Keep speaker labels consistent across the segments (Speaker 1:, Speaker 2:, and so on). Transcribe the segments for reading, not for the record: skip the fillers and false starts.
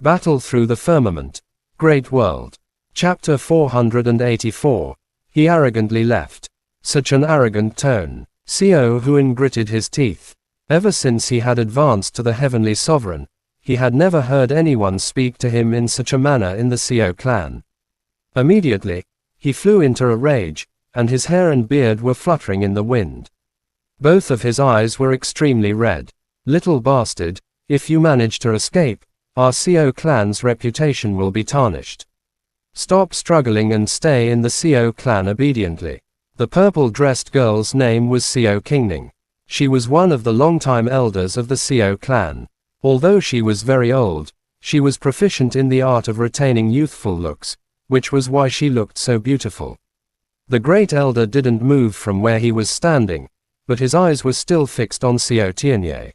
Speaker 1: Battle through the firmament. Great world. Chapter 484. He arrogantly left. Such an arrogant tone. Xiao Huan gritted his teeth. Ever since he had advanced to the heavenly sovereign, he had never heard anyone speak to him in such a manner in the Xiao clan. Immediately, he flew into a rage, and his hair and beard were fluttering in the wind. Both of his eyes were extremely red. Little bastard, if you manage to escape, our Xiao clan's reputation will be tarnished. Stop struggling and stay in the Xiao clan obediently. The purple-dressed girl's name was Xiao Qingning. She was one of the longtime elders of the Xiao clan. Although she was very old, she was proficient in the art of retaining youthful looks, which was why she looked so beautiful. The great elder didn't move from where he was standing, but his eyes were still fixed on Xiao Tianye.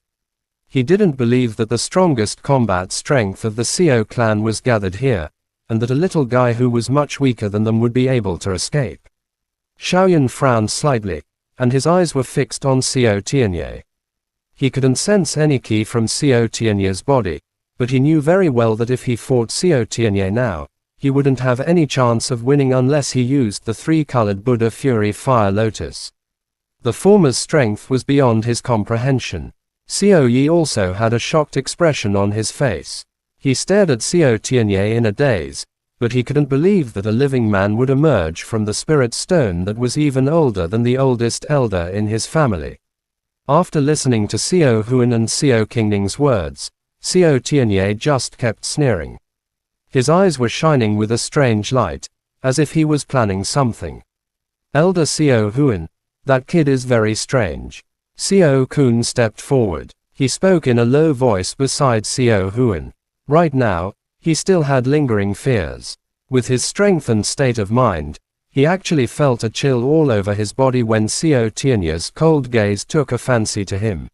Speaker 1: He didn't believe that the strongest combat strength of the Xiao clan was gathered here, and that a little guy who was much weaker than them would be able to escape. Xiaoyan frowned slightly, and his eyes were fixed on Xiao Tianye. He couldn't sense any ki from Xiao Tianye's body, but he knew very well that if he fought Xiao Tianye now, he wouldn't have any chance of winning unless he used the three-colored Buddha Fury Fire Lotus. The former's strength was beyond his comprehension. Xiao Yi also had a shocked expression on his face. He stared at Xiao Tianye in a daze, but he couldn't believe that a living man would emerge from the spirit stone that was even older than the oldest elder in his family. After listening to Xiao Huan and Xiao Qingning's words, Xiao Tianye just kept sneering. His eyes were shining with a strange light, as if he was planning something. Elder Xiao Huan, that kid is very strange. Xiao Kun stepped forward. He spoke in a low voice beside Xiao Huan. Right now, he still had lingering fears. With his strength and state of mind, he actually felt a chill all over his body when Xiao Tianye's cold gaze took a fancy to him.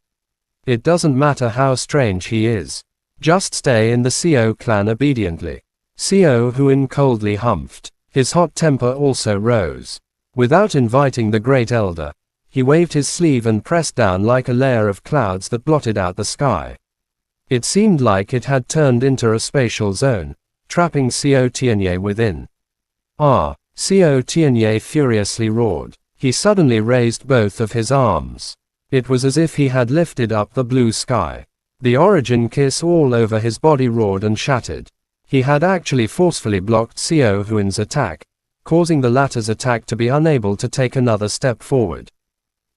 Speaker 1: It doesn't matter how strange he is. Just stay in the Xiao clan obediently. Xiao Huan coldly humphed. His hot temper also rose. Without inviting the great elder, he waved his sleeve and pressed down like a layer of clouds that blotted out the sky. It seemed like it had turned into a spatial zone, trapping Xiao Tianye within. Ah! Xiao Tianye furiously roared. He suddenly raised both of his arms. It was as if he had lifted up the blue sky. The origin kiss all over his body roared and shattered. He had actually forcefully blocked Xiao Huan's attack, causing the latter's attack to be unable to take another step forward.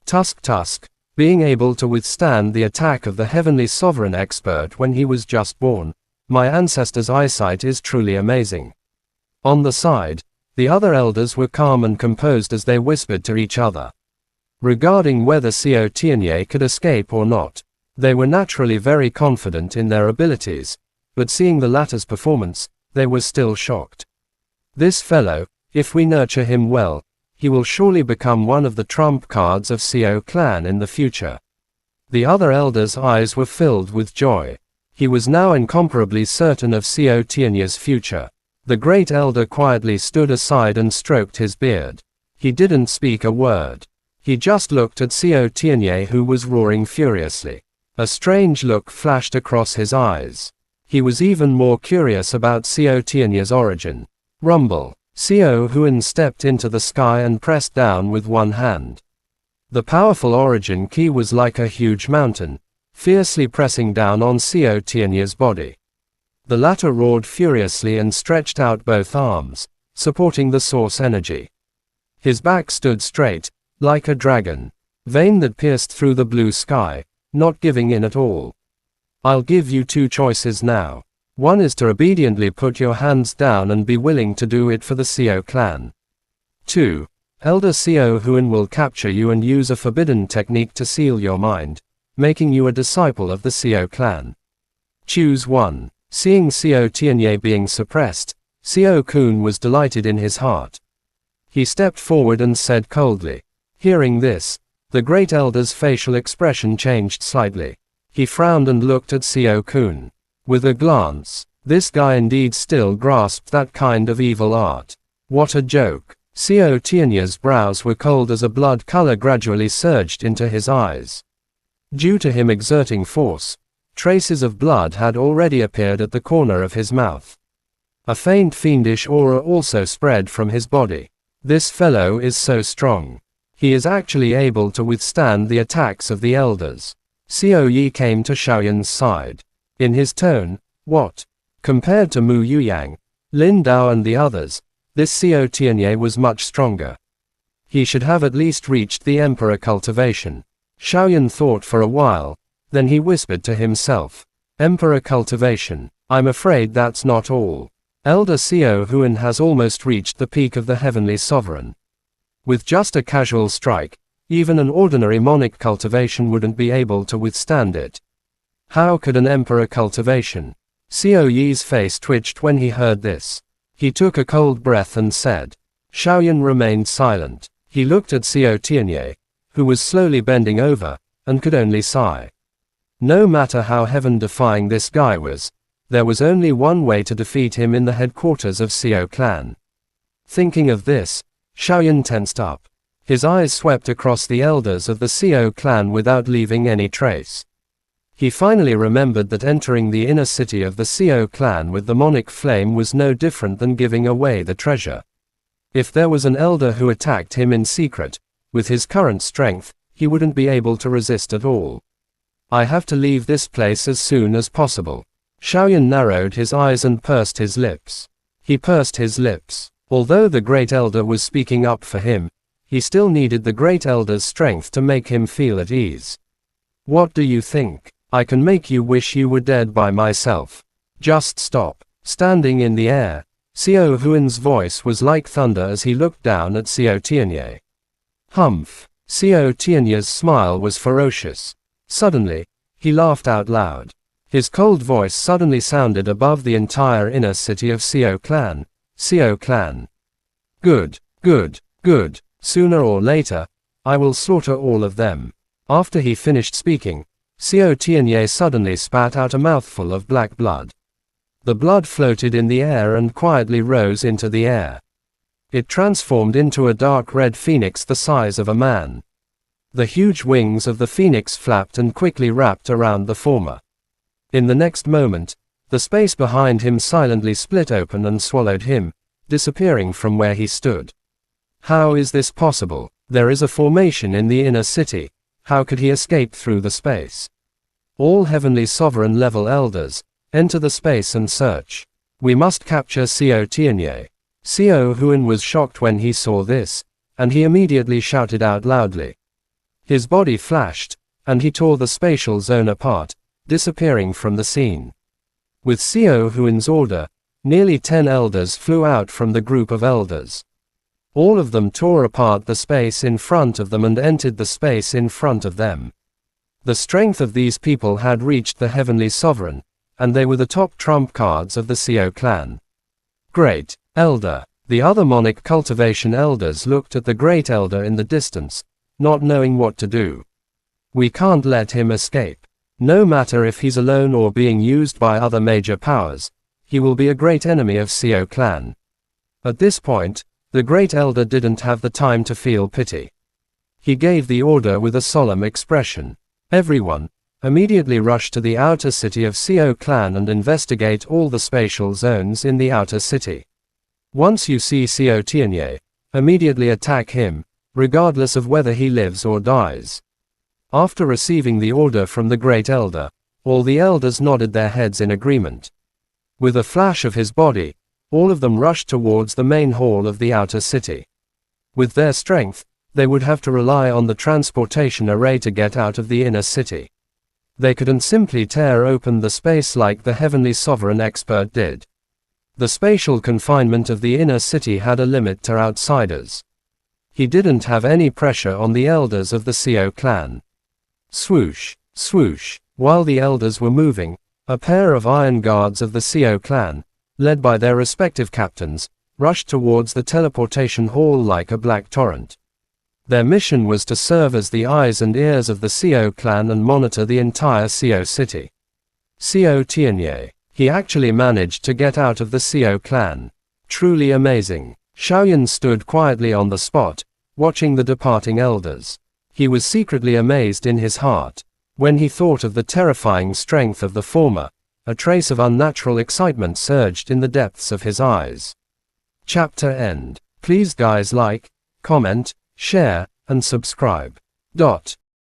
Speaker 1: Tusk, being able to withstand the attack of the heavenly sovereign expert when he was just born, my ancestor's eyesight is truly amazing. On the side, the other elders were calm and composed as they whispered to each other. Regarding whether Xiao Tianye could escape or not, they were naturally very confident in their abilities, but seeing the latter's performance, they were still shocked. This fellow, if we nurture him well, he will surely become one of the trump cards of Xiao clan in the future. The other elder's eyes were filled with joy. He was now incomparably certain of Xiao Tianye's future. The great elder quietly stood aside and stroked his beard. He didn't speak a word. He just looked at Xiao Tianye, who was roaring furiously. A strange look flashed across his eyes. He was even more curious about Xiao Tianye's origin. Rumble. Xiao Huan stepped into the sky and pressed down with one hand. The powerful origin key was like a huge mountain, fiercely pressing down on Xiao Tianye's body. The latter roared furiously and stretched out both arms, supporting the source energy. His back stood straight, like a dragon, vein that pierced through the blue sky, not giving in at all. I'll give you two choices now. One is to obediently put your hands down and be willing to do it for the Xiao clan. 2. Elder Xiao Huan will capture you and use a forbidden technique to seal your mind, making you a disciple of the Xiao clan. Choose one. Seeing Xiao Tianye being suppressed, Xiao Kun was delighted in his heart. He stepped forward and said coldly. Hearing this, the great elder's facial expression changed slightly. He frowned and looked at Xiao Kun. With a glance, this guy indeed still grasped that kind of evil art. What a joke. Xiao Tianye's brows were cold as a blood color gradually surged into his eyes. Due to him exerting force, Traces of blood had already appeared at the corner of his mouth. A faint fiendish aura also spread from his body. This fellow is so strong. He is actually able to withstand the attacks of the elders. Xiao Yi came to Xiaoyan's side. In his tone, what? Compared to Mu Yuyang, Lin Dao and the others, this Xiao Tianye was much stronger. He should have at least reached the Emperor cultivation. Xiaoyan thought for a while, then he whispered to himself. Emperor cultivation. I'm afraid that's not all. Elder Xiao Huan has almost reached the peak of the Heavenly Sovereign. With just a casual strike, even an ordinary monarch cultivation wouldn't be able to withstand it. How could an Emperor cultivation? Xiao Yi's face twitched when he heard this. He took a cold breath and said. Xiaoyan remained silent. He looked at Xiao Tianye, who was slowly bending over, and could only sigh. No matter how heaven-defying this guy was, there was only one way to defeat him in the headquarters of Xiao clan. Thinking of this, Xiaoyan tensed up. His eyes swept across the elders of the Xiao clan without leaving any trace. He finally remembered that entering the inner city of the Xiao clan with the monarch flame was no different than giving away the treasure. If there was an elder who attacked him in secret, with his current strength, he wouldn't be able to resist at all. I have to leave this place as soon as possible. Xiaoyan narrowed his eyes and pursed his lips. He pursed his lips. Although the Great Elder was speaking up for him, he still needed the Great Elder's strength to make him feel at ease. What do you think? I can make you wish you were dead by myself. Just stop. Standing in the air, Xiao Huan's voice was like thunder as he looked down at Xiao Tianye. Humph. Xiao Tianye's smile was ferocious. Suddenly, he laughed out loud. His cold voice suddenly sounded above the entire inner city of Xiao clan. Xiao clan. Good, good, good. Sooner or later, I will slaughter all of them. After he finished speaking, Xiao Tianye suddenly spat out a mouthful of black blood. The blood floated in the air and quietly rose into the air. It transformed into a dark red phoenix the size of a man. The huge wings of the phoenix flapped and quickly wrapped around the former. In the next moment, the space behind him silently split open and swallowed him, disappearing from where he stood. How is this possible? There is a formation in the inner city. How could he escape through the space? All Heavenly Sovereign level elders, enter the space and search. We must capture Xiao Tianye. Xiao Huan was shocked when he saw this, and he immediately shouted out loudly. His body flashed, and he tore the spatial zone apart, disappearing from the scene. With Xiao Huan's order, nearly 10 elders flew out from the group of elders. All of them tore apart the space in front of them and entered the space in front of them. The strength of these people had reached the Heavenly Sovereign, and they were the top trump cards of the Xiao clan. Great Elder. The other monarch cultivation elders looked at the Great Elder in the distance, not knowing what to do. We can't let him escape. No matter if he's alone or being used by other major powers, he will be a great enemy of Xiao clan. At this point, the Great Elder didn't have the time to feel pity. He gave the order with a solemn expression. Everyone, immediately rush to the outer city of Xiao clan and investigate all the spatial zones in the outer city. Once you see Xiao Tianye, immediately attack him, regardless of whether he lives or dies. After receiving the order from the Great Elder, all the elders nodded their heads in agreement. With a flash of his body, all of them rushed towards the main hall of the outer city. With their strength, they would have to rely on the transportation array to get out of the inner city. They couldn't simply tear open the space like the Heavenly Sovereign expert did. The spatial confinement of the inner city had a limit to outsiders. He didn't have any pressure on the elders of the Xiao clan. Swoosh, swoosh. While the elders were moving, a pair of iron guards of the Xiao clan, led by their respective captains, rushed towards the teleportation hall like a black torrent. Their mission was to serve as the eyes and ears of the Xiao clan and monitor the entire Xiao city. Xiao Tianye. He actually managed to get out of the Xiao clan. Truly amazing. Xiaoyan stood quietly on the spot, watching the departing elders. He was secretly amazed in his heart. When he thought of the terrifying strength of the former, a trace of unnatural excitement surged in the depths of his eyes. Chapter end. Please guys like, comment, share, and subscribe.